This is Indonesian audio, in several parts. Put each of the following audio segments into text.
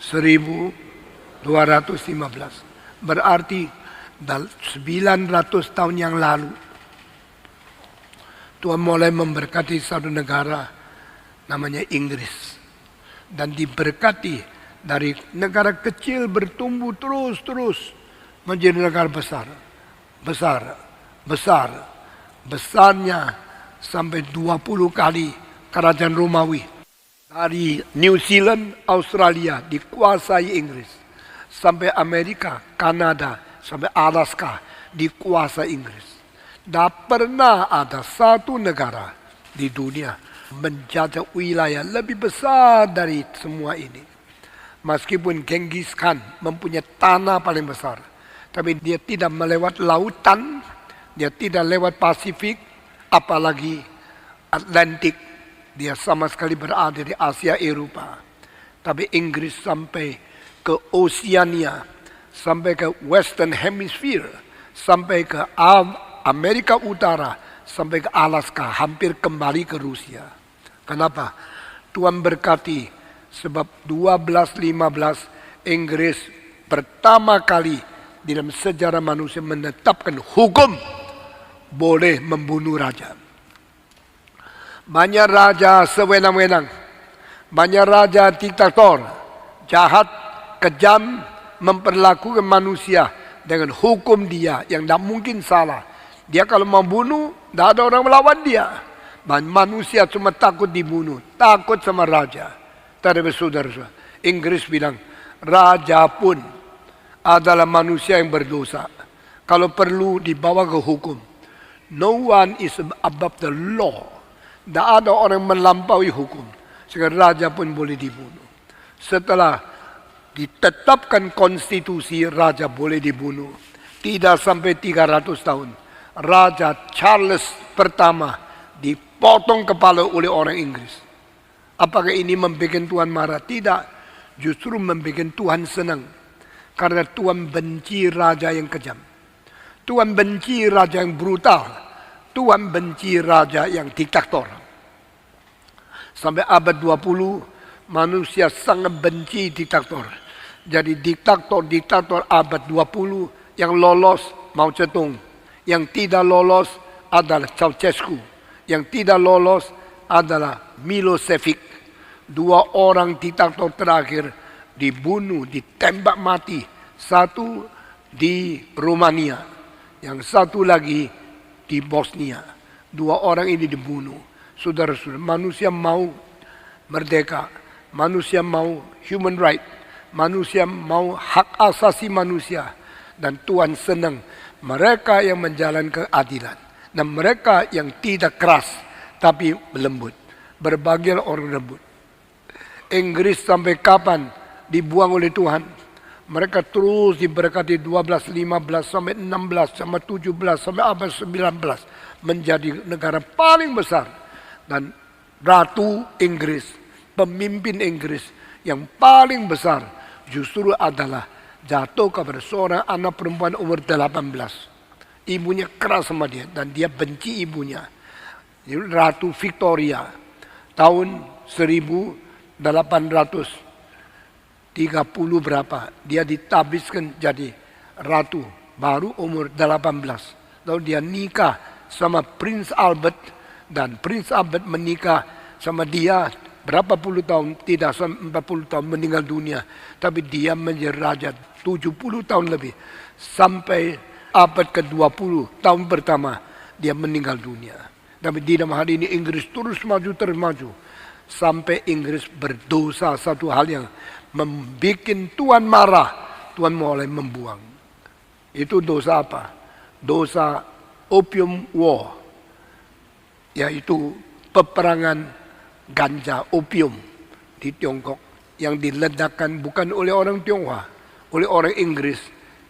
1215. Berarti 900 tahun yang lalu Tuhan mulai memberkati satu negara namanya Inggris. Dan diberkati dari negara kecil bertumbuh terus menjadi negara besar. Besarnya sampai 20 kali kerajaan Romawi. Dari New Zealand, Australia dikuasai Inggris. Sampai Amerika, Kanada, sampai Alaska dikuasai Inggris. Tak pernah ada satu negara di dunia menjajah wilayah lebih besar dari semua ini. Meskipun Genghis Khan mempunyai tanah paling besar, tapi dia tidak melewat lautan, dia tidak lewat Pasifik, apalagi Atlantik. Dia sama sekali berada di Asia Eropa. Tapi Inggris sampai ke Oceania, sampai ke Western Hemisphere, sampai ke Amerika Utara, sampai ke Alaska, hampir kembali ke Rusia. Kenapa? Tuhan berkati, sebab 1215 Inggris pertama kali di dalam sejarah manusia menetapkan hukum boleh membunuh raja. Banyak raja sewenang-wenang, banyak raja diktator, jahat, kejam, memperlakukan manusia dengan hukum dia yang tidak mungkin salah. Dia kalau membunuh, tidak ada orang melawan dia. Manusia cuma takut dibunuh, takut sama raja. Tapi saudara-saudara, Inggris bilang, raja pun adalah manusia yang berdosa. Kalau perlu dibawa ke hukum. No one is above the law. Tidak ada orang melampaui hukum. Sehingga raja pun boleh dibunuh. Setelah ditetapkan konstitusi, raja boleh dibunuh. Tidak sampai 300 tahun. Raja Charles pertama dipotong kepala oleh orang Inggris. Apakah ini membuat Tuhan marah? Tidak. Justru membuat Tuhan senang. Karena Tuhan benci raja yang kejam. Tuhan benci raja yang brutal. Tuhan benci raja yang diktator. Sampai abad 20, manusia sangat benci diktator. Jadi diktator abad 20 yang lolos Mao Zedong. Yang tidak lolos adalah Ceausescu. Yang tidak lolos adalah Milosevic. 2 orang diktator terakhir dibunuh, ditembak mati. Satu di Romania, yang satu lagi di Bosnia. 2 orang ini dibunuh. Saudara-saudara, manusia mau merdeka, manusia mau human right, manusia mau hak asasi manusia. Dan Tuhan senang mereka yang menjalankan keadilan. Dan mereka yang tidak keras, tapi lembut. Berbagai orang lembut. Inggris sampai kapan dibuang oleh Tuhan? Mereka terus diberkati 12, 15, sampai 16, sampai 17, sampai abad 19. Menjadi negara paling besar. Dan Ratu Inggris, pemimpin Inggris yang paling besar justru adalah jatuh kepada seorang anak perempuan umur 18. Ibunya keras sama dia dan dia benci ibunya. Ratu Victoria tahun 1830 berapa dia ditabiskan jadi ratu baru umur 18. Lalu dia nikah sama Prince Albert dan Prince Albert menikah sama dia berapa puluh tahun, tidak sampai 40 tahun meninggal dunia. Tapi dia menjadi raja 70 tahun lebih. Sampai abad ke-20 tahun pertama dia meninggal dunia. Tapi di dalam hal ini Inggris terus maju. Sampai Inggris berdosa satu hal yang membuat Tuhan marah. Tuhan mulai membuang. Itu dosa apa? Dosa Opium War. Yaitu peperangan ganja opium di Tiongkok. Yang diledakkan bukan oleh orang Tionghoa, oleh orang Inggris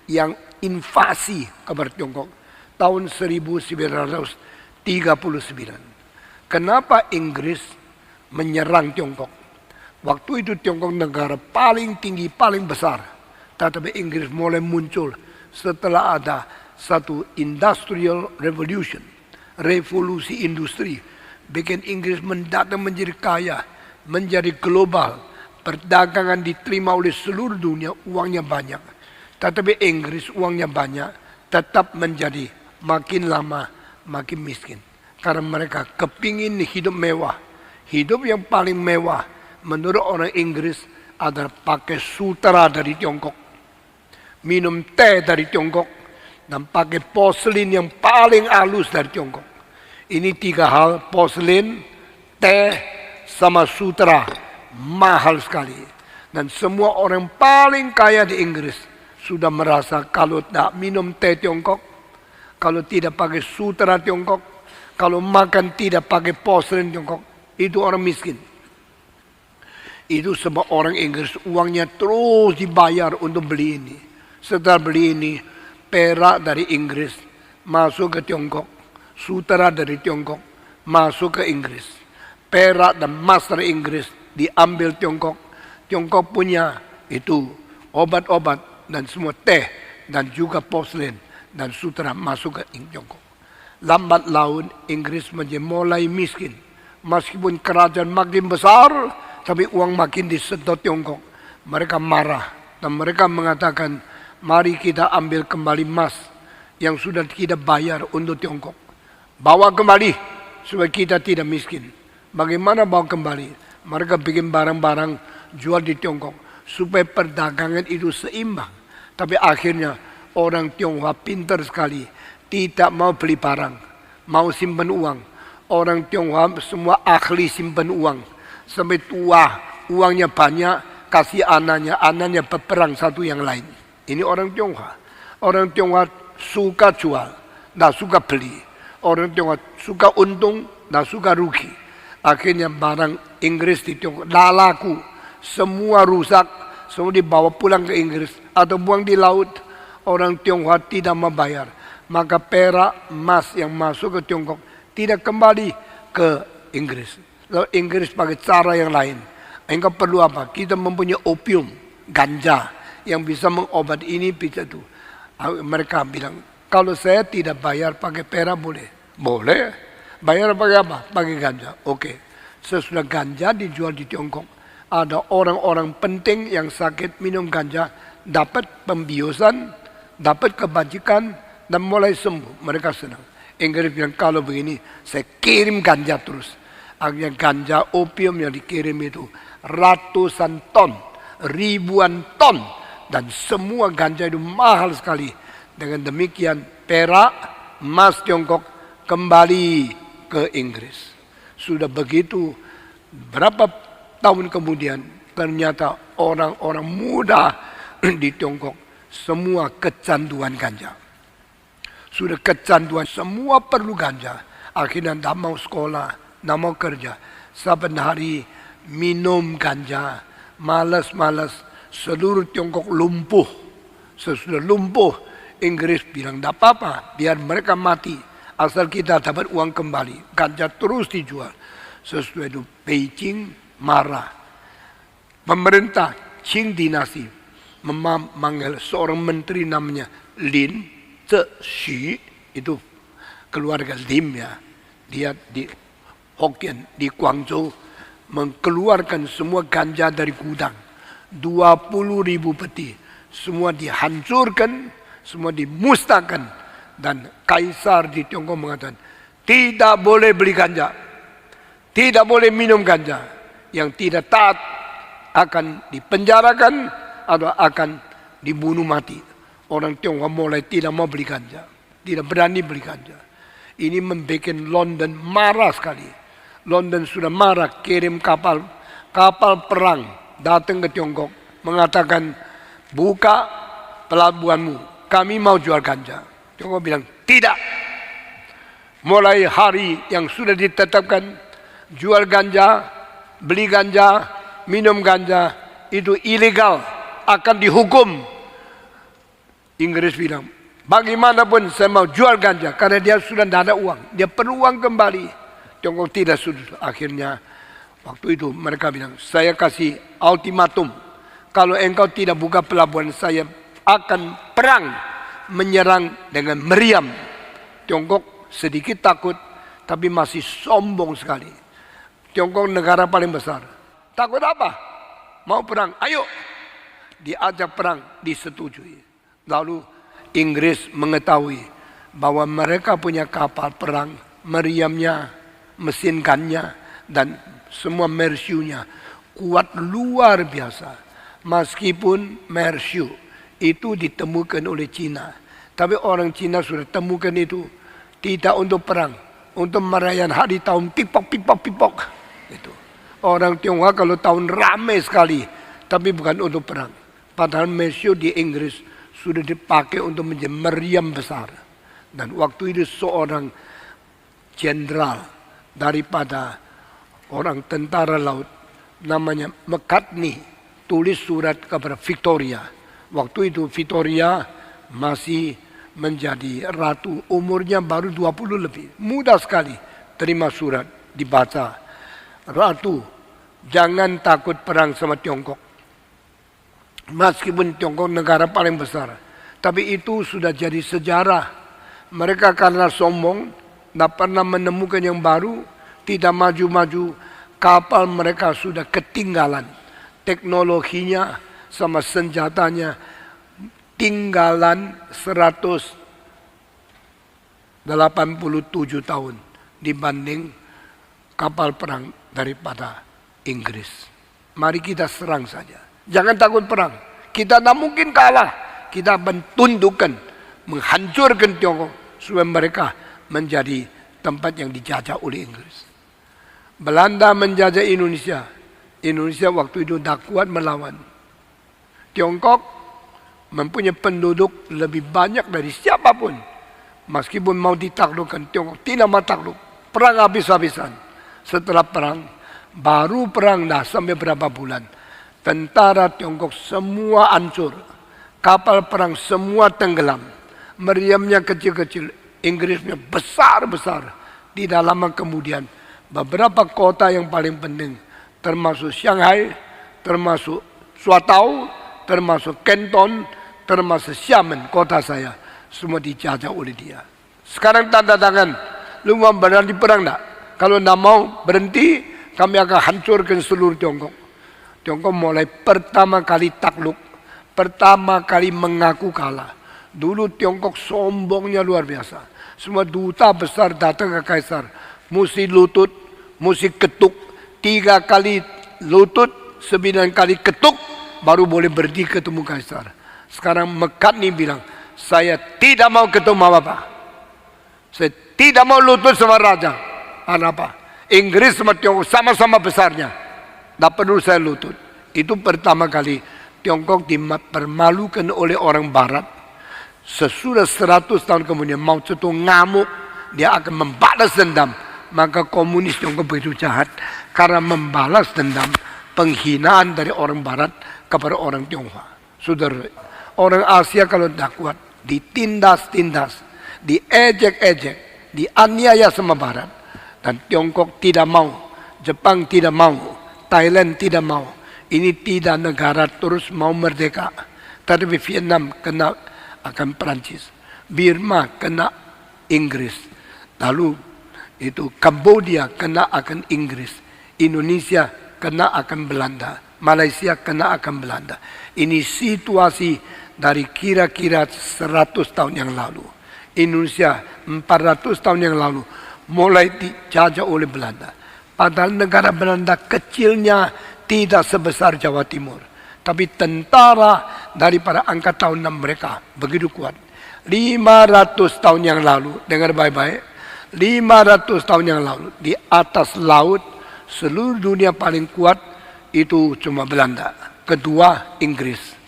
yang invasi kepada Tiongkok tahun 1939. Kenapa Inggris menyerang Tiongkok? Waktu itu Tiongkok negara paling tinggi, paling besar. Tetapi Inggris mulai muncul setelah ada satu industrial revolution, revolusi industri. Bikin Inggris mendadak menjadi kaya, menjadi global, perdagangan diterima oleh seluruh dunia, uangnya banyak. Tetapi Inggris uangnya banyak, tetap menjadi makin lama makin miskin. Karena mereka kepingin hidup mewah. Hidup yang paling mewah menurut orang Inggris adalah pakai sutera dari Tiongkok, minum teh dari Tiongkok, dan pakai porselin yang paling halus dari Tiongkok. Ini 3 hal, porselin, teh, sama sutera, mahal sekali. Dan semua orang paling kaya di Inggris sudah merasa kalau tak minum teh Tiongkok, kalau tidak pakai sutera Tiongkok, kalau makan tidak pakai porselin Tiongkok, itu orang miskin. Itu sebab orang Inggris uangnya terus dibayar untuk beli ini. Setelah beli ini, perak dari Inggris masuk ke Tiongkok, sutera dari Tiongkok masuk ke Inggris. Perak dan emas dari Inggris diambil Tiongkok. Tiongkok punya itu obat-obat dan semua teh dan juga porselin dan sutera masuk ke Tiongkok. Lambat laun Inggris menjadi mulai miskin. Meskipun kerajaan makin besar, tapi uang makin disedot Tiongkok. Mereka marah dan mereka mengatakan, mari kita ambil kembali emas yang sudah kita bayar untuk Tiongkok. Bawa kembali supaya kita tidak miskin. Bagaimana bawa kembali? Mereka bikin barang-barang jual di Tiongkok supaya perdagangan itu seimbang. Tapi akhirnya orang Tionghoa pintar sekali, tidak mau beli barang, mau simpan uang. Orang Tionghoa semua ahli simpan uang. Sampai tua, uangnya banyak, kasih anaknya berperang satu yang lain. Ini orang Tionghoa. Orang Tionghoa suka jual, tidak suka beli. Orang Tionghoa suka untung, tidak suka rugi. Akhirnya barang Inggris di Tiongkok tidak laku. Semua rusak, semua dibawa pulang ke Inggris atau buang di laut. Orang Tionghoa tidak membayar. Maka perak, emas yang masuk ke Tiongkok tidak kembali ke Inggris. Lalu Inggris pakai cara yang lain. Engkau perlu apa? Kita mempunyai opium, ganja yang bisa mengobati ini, bisa itu. Mereka bilang, kalau saya tidak bayar pakai perak boleh? Boleh. Bayar pakai apa? Pakai ganja. Oke. Sesudah ganja dijual di Tiongkok, ada orang-orang penting yang sakit minum ganja, dapat pembiusan, dapat kebajikan, dan mulai sembuh. Mereka senang. Inggris bilang, kalau begini, saya kirim ganja terus. Akhirnya ganja opium yang dikirim itu ratusan ton, ribuan ton. Dan semua ganja itu mahal sekali. Dengan demikian perak, emas Tiongkok kembali ke Inggris. Sudah begitu, berapa tahun kemudian ternyata orang-orang muda di Tiongkok semua kecanduan ganja. Sudah kecanduan, semua perlu ganja. Akhirnya tidak mau sekolah, tidak mau kerja. Saban hari minum ganja, malas-malas. Seluruh Tiongkok lumpuh. Sesudah lumpuh, Inggris bilang, tidak apa-apa, biar mereka mati. Asal kita dapat uang kembali. Ganja terus dijual. Sesudah itu Beijing marah. Pemerintah Qing dinasti memanggil seorang menteri namanya Lin Zexu, itu keluarga Lim ya. Dia di Hokkien, di Guangzhou, mengeluarkan semua ganja dari gudang. 20.000 peti. Semua dihancurkan, semua dimusnahkan. Dan kaisar di Tiongkok mengatakan, tidak boleh beli ganja. Tidak boleh minum ganja. Yang tidak taat akan dipenjarakan atau akan dibunuh mati. Orang Tionghoa mulai tidak mau beli ganja. Tidak berani beli ganja. Ini membuat London marah sekali. London sudah marah, kirim kapal perang datang ke Tiongkok. Mengatakan, buka pelabuhanmu, kami mau jual ganja. Tiongkok bilang, tidak. Mulai hari yang sudah ditetapkan, jual ganja, beli ganja, minum ganja, itu ilegal, akan dihukum. Inggris bilang, bagaimanapun saya mau jual ganja, karena dia sudah tidak ada uang. Dia perlu uang kembali. Tiongkok tidak sudah. Akhirnya, waktu itu mereka bilang, saya kasih ultimatum. Kalau engkau tidak buka pelabuhan, saya akan perang, menyerang dengan meriam. Tiongkok sedikit takut, tapi masih sombong sekali. Tiongkok negara paling besar. Takut apa? mau perang, ayo. Diajak perang, disetujui. Lalu Inggris mengetahui bahwa mereka punya kapal perang, meriamnya, mesin gunnya, dan semua mersiunya kuat luar biasa. Meskipun mersiu itu ditemukan oleh Cina, tapi orang Cina sudah temukan itu tidak untuk perang, untuk merayakan hari tahun pipok. Itu. Orang Tionghoa kalau tahun ramai sekali, tapi bukan untuk perang. Padahal mersiu di Inggris sudah dipakai untuk menjadi meriam besar. Dan waktu itu seorang jenderal daripada orang tentara laut namanya Macartney tulis surat kepada Victoria. Waktu itu Victoria masih menjadi ratu, umurnya baru 20 lebih. Mudah sekali terima surat, dibaca. Ratu, jangan takut perang sama Tiongkok. Meskipun Tiongkok negara paling besar, tapi itu sudah jadi sejarah. Mereka karena sombong, tidak pernah menemukan yang baru, tidak maju-maju, kapal mereka sudah ketinggalan. Teknologinya sama senjatanya tinggalan 187 tahun dibanding kapal perang daripada Inggris. Mari kita serang saja. Jangan takut perang. Kita tidak mungkin kalah. Kita mentundukkan, menghancurkan Tiongkok supaya mereka menjadi tempat yang dijajah oleh Inggris. Belanda menjajah Indonesia. Indonesia waktu itu tidak kuat melawan. Tiongkok mempunyai penduduk lebih banyak dari siapapun. Meskipun mau ditaklukkan, Tiongkok tidak mau takluk. Perang habis-habisan. Setelah perang, baru perang dah sampai berapa bulan. Tentara Tiongkok semua hancur. Kapal perang semua tenggelam. Meriamnya kecil-kecil. Inggrisnya besar-besar. Tidak lama kemudian, beberapa kota yang paling penting, termasuk Shanghai, termasuk Suatau, termasuk Canton, termasuk Xiamen, kota saya, semua dijajah oleh dia. Sekarang tanda tangan. Lu mau berani perang tak? Kalau tidak mau berhenti, kami akan hancurkan seluruh Tiongkok. Tiongkok mulai pertama kali takluk, pertama kali mengaku kalah. Dulu Tiongkok sombongnya luar biasa. Semua duta besar datang ke kaisar, mesti lutut, mesti ketuk. 3 kali lutut, 9 kali ketuk, baru boleh berdiri ketemu kaisar. Sekarang Macartney bilang, saya tidak mau ketemu apa-apa. Saya tidak mau lutut sama raja. Apa? Inggris sama Tiongkok sama-sama besarnya. Tak perlu saya lutut. Itu pertama kali Tiongkok dipermalukan oleh orang barat. Sesudah 100 tahun kemudian Mao Zedong ngamuk. Dia akan membalas dendam. Maka komunis Tiongkok begitu jahat. Karena membalas dendam penghinaan dari orang barat kepada orang Tionghoa. Saudara, orang Asia kalau tidak kuat, ditindas-tindas, diejek-ejek, dianiaya sama barat. Dan Tiongkok tidak mau. Jepang tidak mau. Thailand tidak mau. Ini tidak negara terus mau merdeka. Tapi Vietnam kena akan Perancis. Burma kena Inggris. Lalu itu Kambodia kena akan Inggris. Indonesia kena akan Belanda. Malaysia kena akan Belanda. Ini situasi dari kira-kira 100 tahun yang lalu. Indonesia 400 tahun yang lalu mulai dijajah oleh Belanda. Padahal negara Belanda kecilnya tidak sebesar Jawa Timur. Tapi tentara daripada angkatan tahun 6 mereka begitu kuat. 500 tahun yang lalu, dengar baik-baik. 500 tahun yang lalu, di atas laut, seluruh dunia paling kuat itu cuma Belanda. Kedua, Inggris.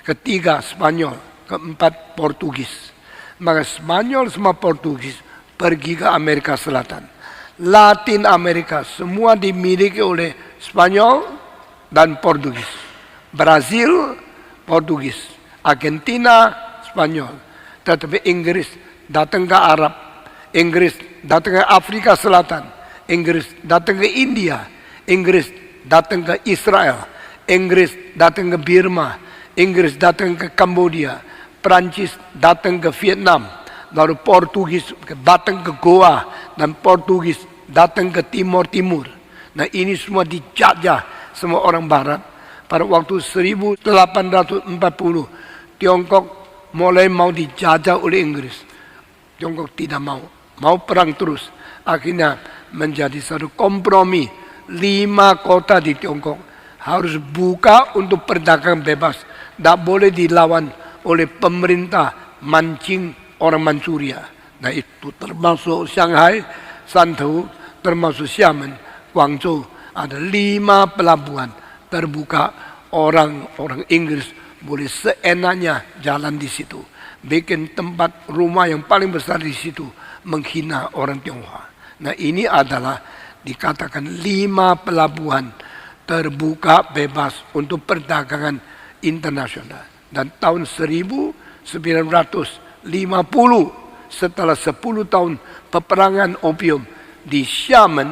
Ketiga, Spanyol. Keempat, Portugis. Maka Spanyol sama Portugis pergi ke Amerika Selatan. Latin Amerika semua dimiliki oleh Spanyol dan Portugis. Brazil, Portugis. Argentina, Spanyol. Tetapi Inggris datang ke Arab. Inggris datang ke Afrika Selatan. Inggris datang ke India. Inggris datang ke Israel. Inggris datang ke Burma. Inggris datang ke Kambodia. Perancis datang ke Vietnam. Lalu Portugis datang ke Goa. Dan Portugis datang ke Timur Timur. Nah ini semua dijajah semua orang barat. pada waktu 1840 Tiongkok mulai mau dijajah oleh Inggris. Tiongkok tidak mau perang terus. Akhirnya menjadi satu kompromi. 5 kota di Tiongkok harus buka untuk perdagangan bebas. Tidak boleh dilawan oleh pemerintah mancing orang Manchuria. Nah itu termasuk Shanghai, Shantou, termasuk Xiamen, Guangzhou. Ada 5 pelabuhan terbuka, orang Inggris boleh seenaknya jalan di situ. Bikin tempat rumah yang paling besar di situ, menghina orang Tionghoa. Nah ini adalah dikatakan 5 pelabuhan terbuka bebas untuk perdagangan internasional. Dan tahun 1950 setelah 10 tahun peperangan opium di Xiamen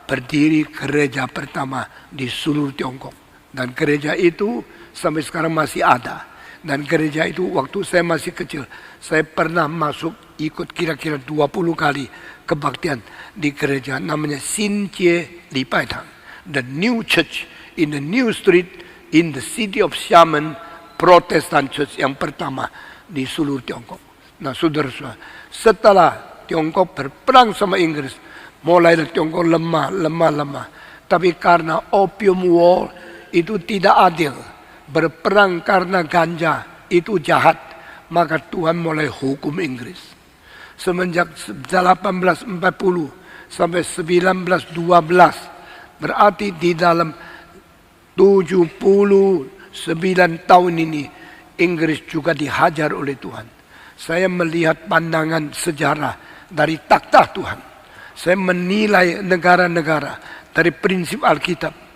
berdiri gereja pertama di seluruh Tiongkok. Dan gereja itu sampai sekarang masih ada. Dan gereja itu waktu saya masih kecil, saya pernah masuk ikut kira-kira 20 kali kebaktian di gereja namanya Xinjie Li Bai Tang, the new church in the new street in the city of Xiamen, Protestant church yang pertama di seluruh Tiongkok. Nah saudara-saudara, setelah Tiongkok berperang sama Inggris, mulai Tiongkok lemah. Tapi karena opium war itu tidak adil, berperang karena ganja itu jahat, maka Tuhan mulai hukum Inggris. Semenjak 1840 sampai 1912, berarti di dalam 79 tahun ini Inggris juga dihajar oleh Tuhan. Saya melihat pandangan sejarah dari takhta Tuhan. Saya menilai negara-negara dari prinsip Alkitab.